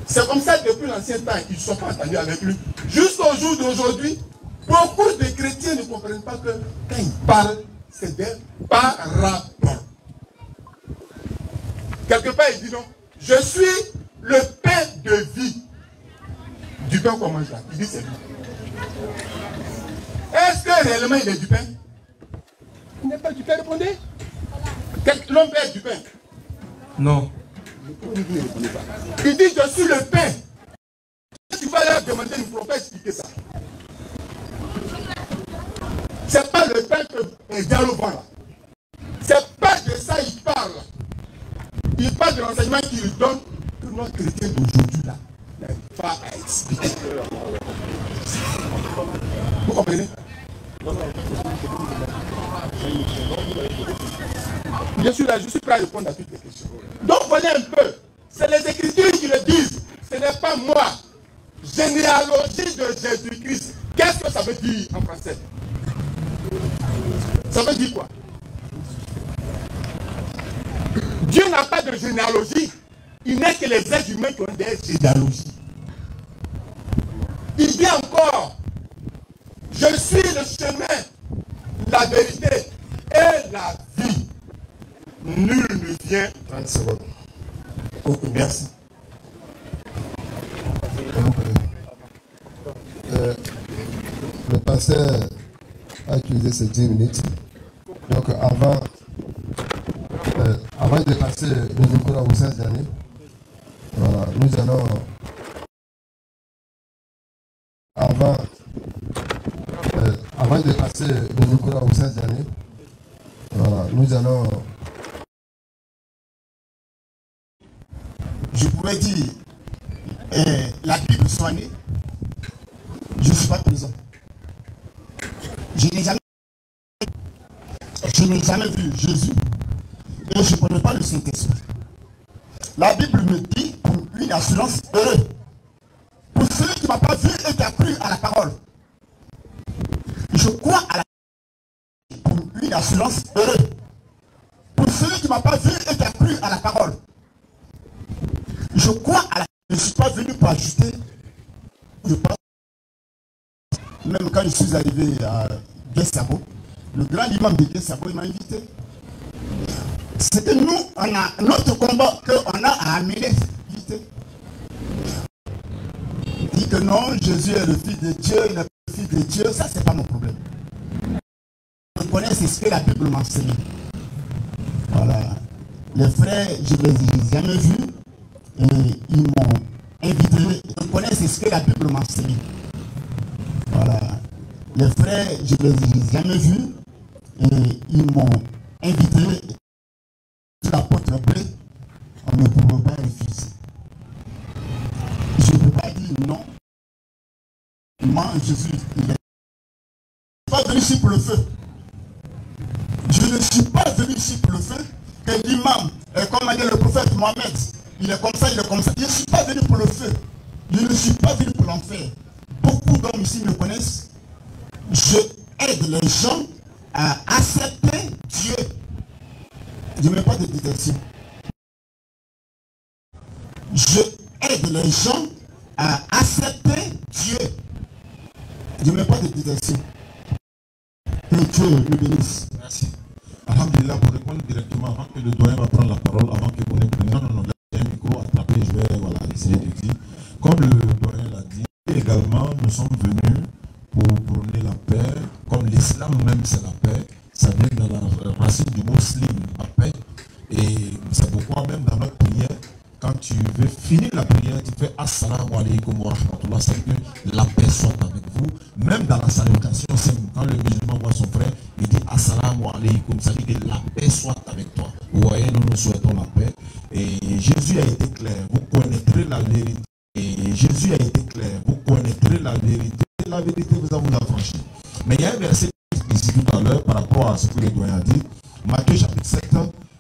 C'est comme ça depuis l'ancien temps, ils ne sont pas entendus avec lui. Jusqu'au jour d'aujourd'hui, beaucoup de chrétiens ne comprennent pas que quand ils parlent, c'est des paraboles. Quelque part, il dit non, je suis le pain de vie. Du pain qu'on mange là. Il dit c'est lui. Est-ce que réellement il est du pain? Il n'est pas du pain, répondez. L'homme est du pain? Non. Il dit je suis le pain. Tu vas leur demander, il ne faut pas expliquer ça. C'est pas le pain que Diallo vend là. C'est pas de ça il parle. Il parle de l'enseignement qu'il donne que notre chrétien d'aujourd'hui là n'arrive pas à expliquer. Vous comprenez? Je suis là, je suis prêt à répondre à toutes les questions. Donc voyez un peu, c'est les Écritures qui le disent, ce n'est pas moi. Généalogie de Jésus-Christ. Qu'est-ce que ça veut dire en français? Ça veut dire quoi? Dieu n'a pas de généalogie. Il n'est que les êtres humains qui ont des généalogies. Il dit encore, je suis le chemin, la vérité et la vie. Nul ne vient. 30 secondes. Ok, merci. Le pasteur a utilisé ces 10 minutes. Donc avant de passer le micro à Oussas Diané, voilà, nous allons avant de passer le micro à Oussas Diané, voilà, nous allons. Je pourrais dire la Bible soignée. Je ne suis pas présent. Je n'ai jamais vu Jésus et je ne connais pas le Saint-Esprit. La Bible me dit pour une assurance heureuse. Pour celui qui ne m'a pas vu et qui a cru à la parole. Je crois à la parole pour une assurance heureuse. Pour celui qui ne m'a pas vu et qui a cru à la parole. Je crois à la... Je ne suis pas venu pour ajouter. Je pense. Même quand je suis arrivé à Guessabo, le grand imam de Guessabo, il m'a invité. C'est que nous, on a notre combat qu'on a à amener. Il dit que non, Jésus est le Fils de Dieu, il est le Fils de Dieu, ça c'est pas mon problème. Je connais ce que la Bible m'enseigne. Voilà. Les frères, je ne les ai jamais vus et ils m'ont invité. Je connais ce que la Bible m'enseigne. Voilà. Les frères, je ne les ai jamais vus et ils m'ont invité. L'apôtre blé, on ne pouvait pas refuser. Je ne peux pas dire non. Moi, Jésus, il n'est pas venu ici pour le feu. Je ne suis pas venu ici pour le feu. Que l'imam, comme a dit le prophète Mohamed, il est comme ça, il est comme ça. Je ne suis pas venu pour le feu. Je ne suis pas venu pour l'enfer. Beaucoup d'hommes ici me connaissent. Je aide les gens à accepter Dieu. Je ne mets pas de détection. Je aide les gens à accepter Dieu. Je ne mets pas de détection. Que Dieu le bénisse. Merci. Alhamdulillah, pour répondre directement, avant que le doyen va prendre la parole, avant que vous ne preniez. Non, j'ai un micro attrapé, je vais essayer de dire. Comme le doyen l'a dit, également, nous sommes venus pour prôner la paix. Comme l'islam même, c'est la paix. Ça vient dans la racine du mot slim, la paix. Et c'est pourquoi même dans notre prière, quand tu veux finir la prière, tu fais Assalamu alaikum wa rahmatullah, c'est que la paix soit avec vous. Même dans la salutation, quand le musulman voit son frère, il dit Assalamu alaikum, ça dit que la paix soit avec toi. Vous voyez, nous souhaitons la paix. Et Jésus a été clair, vous connaîtrez la vérité. Et Jésus a été clair, vous connaîtrez la vérité. La vérité vous a affranchi. Mais il y a un verset ici tout à l'heure par rapport à ce que le doyen a dit. Matthieu chapitre 7,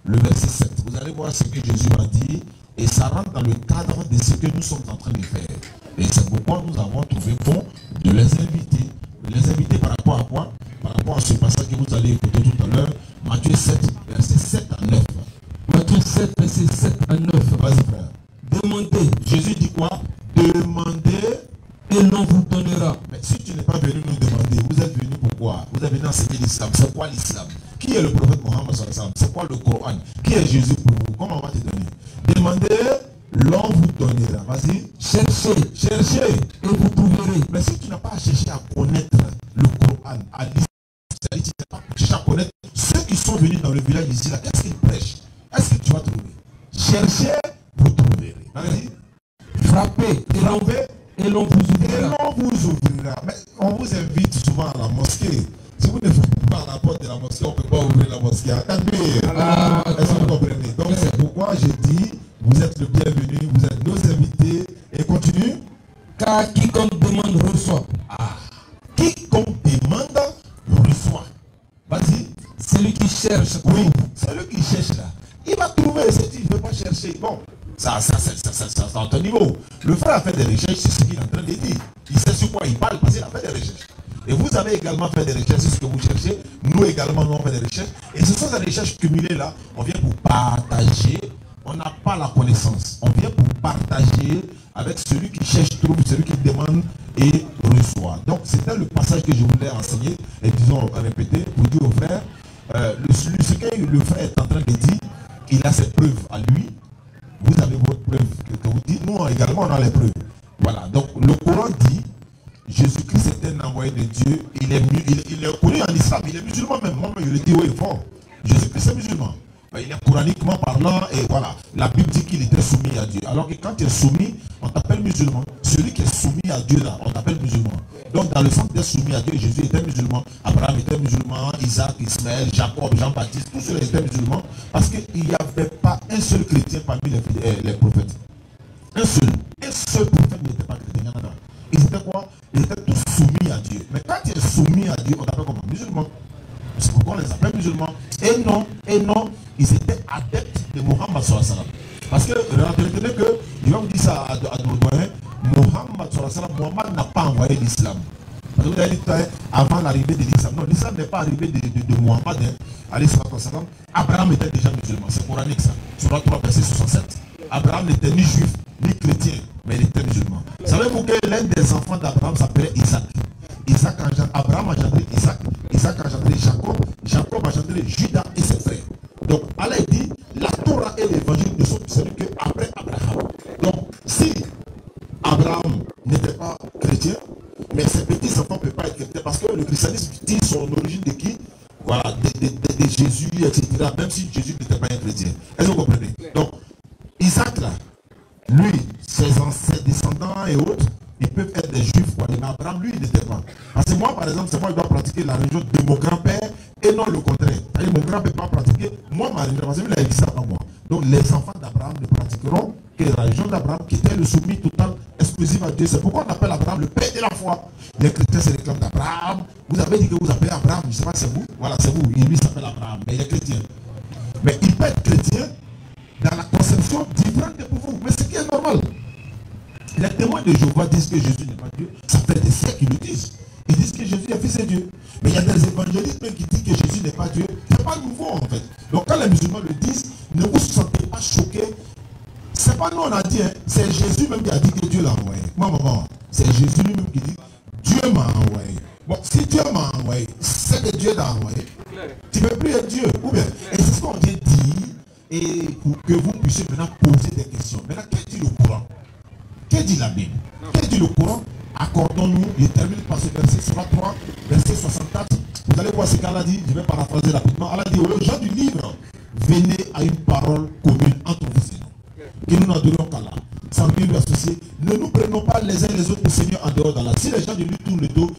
le verset 7. Vous allez voir ce que Jésus a dit et ça rentre dans le cadre de ce que nous sommes en train de faire. Et c'est pourquoi nous avons trouvé bon de les inviter. De les inviter par rapport à quoi? Par rapport à ce passage que vous allez écouter tout à l'heure. Matthieu 7, verset 7 à 9. Matthieu 7, verset 7 à 9. Vas-y frère. Demandez. Jésus dit quoi? Demandez. Et l'on vous donnera. Mais si tu n'es pas venu nous demander, vous êtes venu pourquoi? Vous êtes venu enseigner l'islam. C'est quoi l'islam? Qui est le prophète Mohammed sallallahu alayhi wa sallam? C'est quoi le Coran? Qui est Jésus pour vous? Comment on va te donner? Demandez, l'on vous donnera. Vas-y. Cherchez. Cherchez. Et vous trouverez. Mais si tu n'as pas cherché à connaître le Coran, à l'islam, c'est-à-dire que tu n'as pas cherché à connaître ceux qui sont venus dans le village ici, là, qu'est-ce qu'ils prêchent? Est-ce que tu vas trouver? Cherchez, vous trouverez. Vas-y. Frappez. Et l'on vous ouvrira. Et l'on vous ouvrira. Mais on vous invite souvent à la mosquée. Si vous ne faites pas la porte de la mosquée, on ne peut pas ouvrir la mosquée. Attendez. Est-ce que vous comprenez? Donc c'est pourquoi j'ai dit, vous êtes le bienvenu, vous êtes nos invités. Et continue. Car quiconque demande reçoit. Quiconque demande reçoit. Vas-y. Celui qui cherche. Oui, celui qui cherche là. Il va trouver, il ne veut pas chercher. Bon. Ça, c'est à ton niveau. Le frère a fait des recherches sur ce qu'il est en train de dire. Il sait sur quoi il parle parce qu'il a fait des recherches. Et vous avez également fait des recherches sur ce que vous cherchez. Nous également, nous avons fait des recherches. Et ce sont ces recherches cumulées là. On vient pour partager. On n'a pas la connaissance. On vient pour partager avec celui qui cherche, trouve, celui qui demande et reçoit. Donc c'était le passage que je voulais enseigner et disons répéter pour dire au frère, ce que le frère est en train de dire, il a ses preuves à lui. Vous avez votre preuve que vous dites, nous également on a les preuves. Voilà, donc le Coran dit, Jésus-Christ est un envoyé de Dieu, il est connu en islam, il est musulman même, moi je le dis haut et fort. Jésus-Christ est musulman. Il est coraniquement parlant et voilà, la Bible dit qu'il était soumis à Dieu. Alors que quand tu es soumis, on t'appelle musulman. Celui qui est soumis à Dieu là, on t'appelle musulman. Donc dans le sens d'être soumis à Dieu, Jésus était musulman, Abraham était musulman, Isaac, Ismaël, Jacob, Jean-Baptiste, tous ceux-là étaient musulmans parce qu'il n'y avait pas un seul chrétien parmi les prophètes. Un seul prophète n'était pas chrétien. Ils étaient quoi? Ils étaient tous soumis à Dieu. Mais quand tu es soumis à Dieu, on t'appelle comment? Musulman. C'est pourquoi on les appelle musulmans. Et non, ils étaient adeptes de Mohammed sallallahu alayhi wa sallam. Parce que, retenez que, il va vous dire ça à Doudouin, Mohammed sallallahu alayhi wa sallam, Mohammed n'a pas envoyé l'islam. Parce que vous avez dit avant l'arrivée de l'islam. Non, l'islam n'est pas arrivé de Mohammed. Abraham était déjà musulman, c'est coranique ça. Surah 3, verset 67. Abraham n'était ni juif, ni chrétien, mais il était musulman. Savez-vous que l'un des enfants d'Abraham s'appelait Isaac? Abraham a engendré Isaac, Isaac a engendré Jacob, Jacob a engendré Judas et ses frères. Donc Allah dit, la Torah et l'évangile ne sont celui qu'après Abraham. Donc si Abraham n'était pas chrétien, mais ses petits-enfants ne peuvent pas être chrétiens, parce que le christianisme dit son origine de qui? Voilà, de Jésus, etc. Même si Jésus n'était pas un chrétien. Est-ce que vous comprenez? Donc, Isaac là, lui, ses descendants et autres, ils peuvent être des juifs, quoi. Mais Abraham, lui, il n'était pas. Parce que moi, par exemple, c'est moi qui dois pratiquer la religion de mon grand-père et non le contraire. C'est-à-dire, mon grand-père ne peut pas pratiquer, moi, ma religion, parce qu'il a existé avant moi. Donc, les enfants d'Abraham ne pratiqueront que la religion d'Abraham qui était le soumis total, exclusif à Dieu. C'est pourquoi on appelle Abraham le père de la foi. Les chrétiens se réclament d'Abraham. Vous avez dit que vous appelez Abraham, je ne sais pas, c'est vous. Voilà, c'est vous. Il lui s'appelle Abraham, mais il est chrétien. Mais il peut être chrétien dans la conception différente de vous. Mais c'est qui est normal. Les témoins de Jéhovah disent que Jésus n'est pas Dieu. Ça fait des siècles qu'ils le disent. Ils disent que Jésus est fils de Dieu. Mais il y a des évangélistes qui disent que Jésus n'est pas Dieu. Ce n'est pas nouveau en fait. Donc quand les musulmans le disent, ne vous sentez pas choqués. Ce n'est pas nous on a dit, hein. C'est Jésus même qui a dit que Dieu l'a envoyé. Maman, c'est Jésus lui-même qui dit, Dieu m'a envoyé. Bon, si Dieu m'a envoyé, c'est que Dieu l'a envoyé. Tu ne peux plus être Dieu. Ou bien, et c'est ce qu'on vient dire, et pour que vous puissiez maintenant poser des questions. Maintenant, qu'est-ce que dit le Coran? Qu'est-ce dit la Bible? Qu'est-ce dit le Coran? Accordons-nous, je termine par ce verset 3, verset 64. Vous allez voir ce qu'Allah dit, je vais paraphraser rapidement. Allah dit aux gens du livre, venez à une parole commune entre vous et nous. Que nous n'adorons qu'Allah, sans lui associer. Ne nous prenons pas les uns les autres pour Seigneur en dehors d'Allah. Si les gens de lui tournent le dos,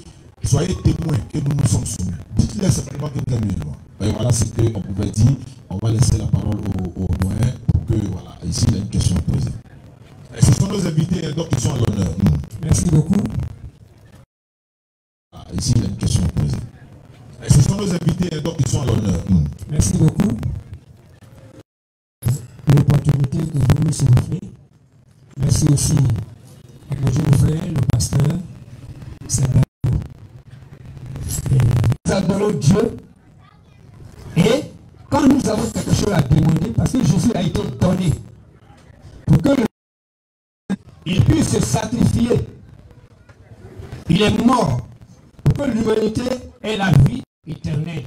soyez témoins que nous nous sommes soumis. Dites-leur simplement que vous êtes musulmans. Et voilà ce qu'on pouvait dire. On va laisser la parole au doyen pour que, voilà, ici il y a une question à poser. Et ce sont nos invités donc qui sont à l'honneur. Merci beaucoup. Ici il y a une question à poser. Et ce sont nos invités donc qui sont à l'honneur. Merci beaucoup. L'opportunité que vous nous offrez. Merci aussi à mon jeune frère, le pasteur. Nous adorons Dieu. Et quand nous avons quelque chose à demander, parce que Jésus a été donné pour que il puisse se sacrifier. Il est mort pour que l'humanité ait la vie éternelle.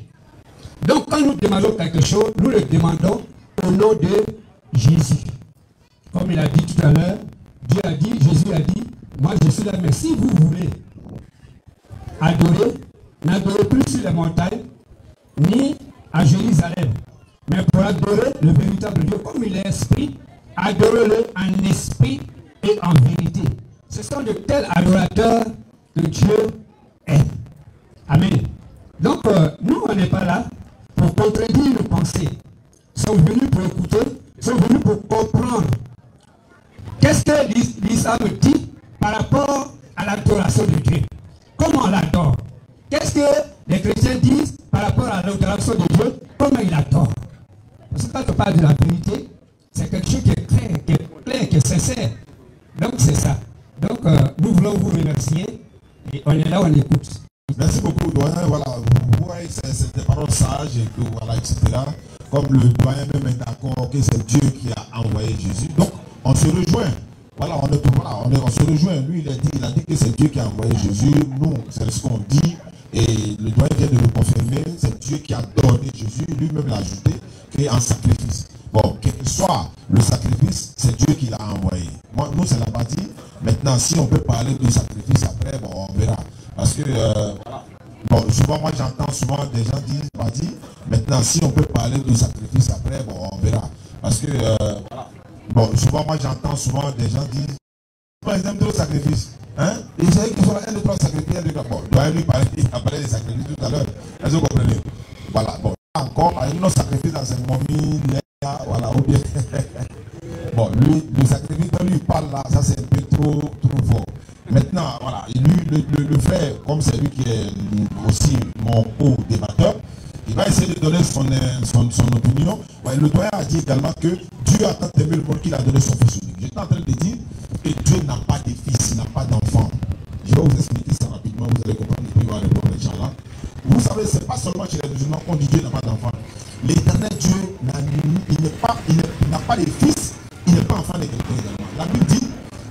Donc quand nous demandons quelque chose, nous le demandons au nom de Jésus. Comme il a dit tout à l'heure, Dieu a dit, Jésus a dit, moi je suis là, mais si vous voulez adorer, n'adorez plus sur les montagnes, ni à Jérusalem. Mais pour adorer le véritable Dieu, comme il est esprit, adorez-le en esprit et en vérité. Ce sont de tels adorateurs que Dieu aime. Amen. Donc, nous, on n'est pas là pour contredire nos pensées. Ils sont venus pour écouter, ils sont venus pour comprendre. Qu'est-ce que l'islam dit par rapport à l'adoration de Dieu? Comment on l'adore? Qu'est-ce que les chrétiens disent par rapport à l'adoration de Dieu? Comment ils l'adorent? Parce que quand on parle de la vérité, c'est quelque chose qui est clair, qui est sincère. Donc c'est ça. Donc nous voulons vous remercier et on est là, on écoute. Merci beaucoup, doyen. Voilà, vous voyez, c'est des paroles sages et que voilà, etc. Comme le doyen même est d'accord que c'est Dieu qui a envoyé Jésus. Donc on se rejoint. Voilà, on se rejoint. Lui, il a dit que c'est Dieu qui a envoyé Jésus. Nous, c'est ce qu'on dit. Et le doyen vient de le confirmer. C'est Dieu qui a donné Jésus. Lui-même l'a ajouté, qui est en sacrifice. Bon, quel que soit le sacrifice, c'est Dieu qui l'a envoyé. Moi, nous, c'est la partie. Maintenant, si on peut parler de sacrifice après, bon, on verra. Parce que, voilà. Bon, souvent, moi, j'entends souvent des gens dire, partie. Maintenant, si on peut parler de sacrifice après, bon, on verra. Parce que, voilà. Bon, souvent, moi, j'entends souvent des gens dire, par exemple, le sacrifice. Hein? Et j'ai dit qu'il faut un de trois sacrifices, un de trois. Bon, il doit lui parler, il a parlé des sacrifices tout à l'heure. Est-ce que vous comprenez? Voilà, bon, encore, par exemple, nos sacrifices dans cette momie, voilà, ou bien. Bon, lui, le sacrifice, quand lui parle là, ça c'est un peu trop fort. Maintenant, voilà, lui, le frère, comme c'est lui qui est aussi mon co-débatteur, il va essayer de donner son opinion. Ouais, le doyen a dit également que Dieu a tant aimé le monde qu'il a donné son fils unique. J'étais en train de dire que Dieu n'a pas de fils, il n'a pas d'enfant. Je vais vous expliquer ça rapidement, vous allez comprendre, et puis il va répondre, Inch'Allah. Vous savez, ce n'est pas seulement chez les musulmans, on dit Dieu n'a pas d'enfant. L'éternel Dieu il n'a pas de fils, il n'est pas enfant de quelqu'un également. La Bible dit,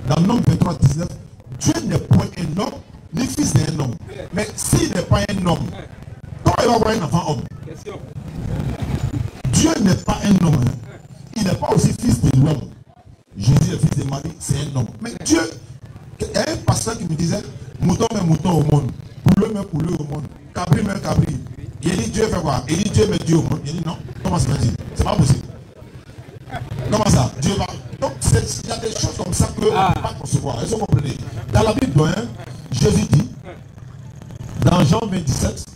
dans Nom 23, 19, Dieu n'est point un homme, ni fils d'un homme. Mais s'il n'est pas un homme, comment il va avoir un enfant homme? Dieu n'est pas un homme. Il n'est pas aussi fils de l'homme. Jésus, le fils de Marie, c'est un homme. Mais Dieu, il y a un pasteur qui me disait, mouton mais mouton au monde, pouleux mais pouleux au monde, cabri mais cabri. Il dit Dieu fait quoi? Il dit Dieu met Dieu au monde. Il dit non. Comment ça veut dire? C'est pas possible. Comment ça? Dieu va. Donc il y a des choses comme ça que on ne peut pas concevoir. Est-ce que vous comprenez? Dans la Bible, hein, Jésus dit, dans Jean 27,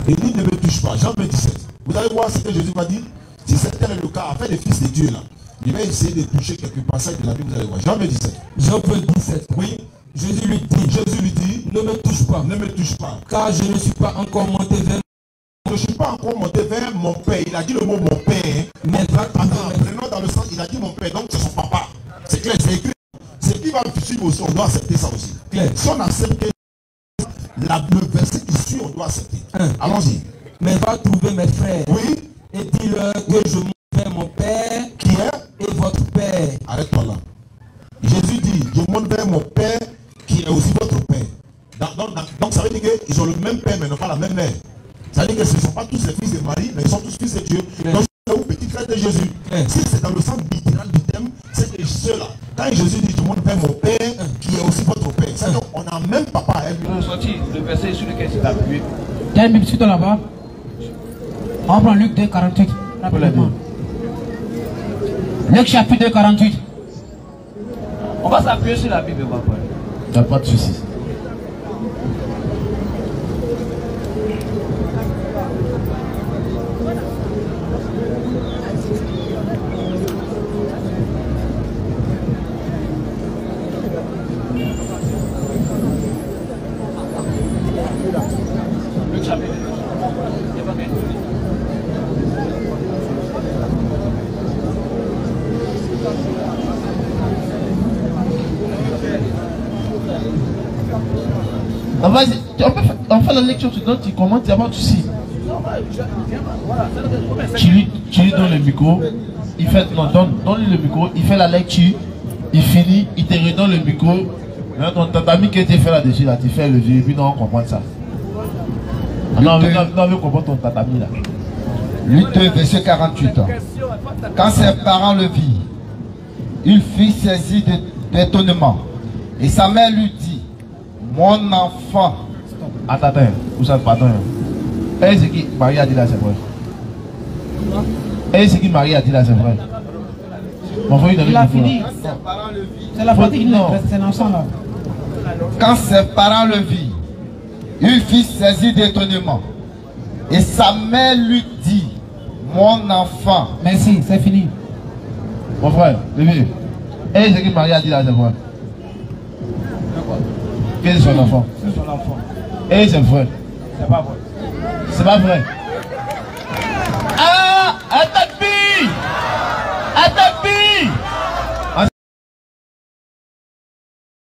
il dit ne me touche pas. Jean 27. Vous allez voir ce que Jésus va dire. Si c'était le cas, afin des fils de Dieu là, il va essayer de toucher quelques passages de la Bible. Vous allez voir. Jean 27. Jean 27. Oui. Jésus lui dit, ne me touche pas. Ne me touche pas. Car je ne suis pas encore monté vers je ne suis pas encore monté vers mon père. Il a dit le mot mon père. Mais prenons dans le sens, il a dit mon père, donc c'est son papa. C'est clair, c'est écrit. C'est qui va me suivre aussi, on doit accepter ça aussi. Clair. Si on accepte le verset qui suit, on doit accepter. Allons-y. Mais va trouver mes frères. Oui. Et dis-leur que je monte vers mon père. Qui est? Et votre père. Arrête-toi là. Jésus dit, je monte vers mon père qui est aussi votre père. Donc ça veut dire qu'ils ont le même père mais non pas la même mère. Ça veut dire que ce ne sont pas tous les fils de Marie, mais ils sont tous fils de Dieu. Donc c'est un petit frère de Jésus. Si c'est dans le sens littéral du terme, c'est que ceux-là, quand Jésus dit je monte vers mon père qui est aussi votre père, ça veut dire qu'on a un même papa à elle. Le verset sur lequel c'est appuyé. Il y a une Bible suite là-bas. On prend Luc 2, 48. Rapidement. Luc chapitre 2, 48. On va s'appuyer sur la Bible. Il n'y a pas de souci. Vas-y, on fait la lecture, tu commentes, il n'y a pas de souci. Tu lui donnes le micro, il fait, non, donne-lui le micro, il fait la lecture, il finit, il te redonne le micro. Ton tatami qui était fait là-dessus, là, tu fais le vieux, et puis non, on comprend ça. Non, on veut comprendre ton tatami là. Luc 2, verset 48. Quand ses parents le virent, il fut saisi d'étonnement. Et sa mère lui dit, mon enfant. Attends, vous savez, pardon. Et ce qui Marie a dit là, c'est vrai. Et ce qui Marie a dit là, c'est vrai. Il a fini. C'est la fatigue, c'est l'enfant là. Quand ses parents le virent, il fut saisi d'étonnement. Et sa mère lui dit, mon enfant. Merci, c'est fini. Mon frère, bébé. Et ce que Marie a dit là, c'est vrai. Quel est son enfant? C'est son enfant. Et c'est vrai. C'est pas vrai. C'est pas vrai. Ah!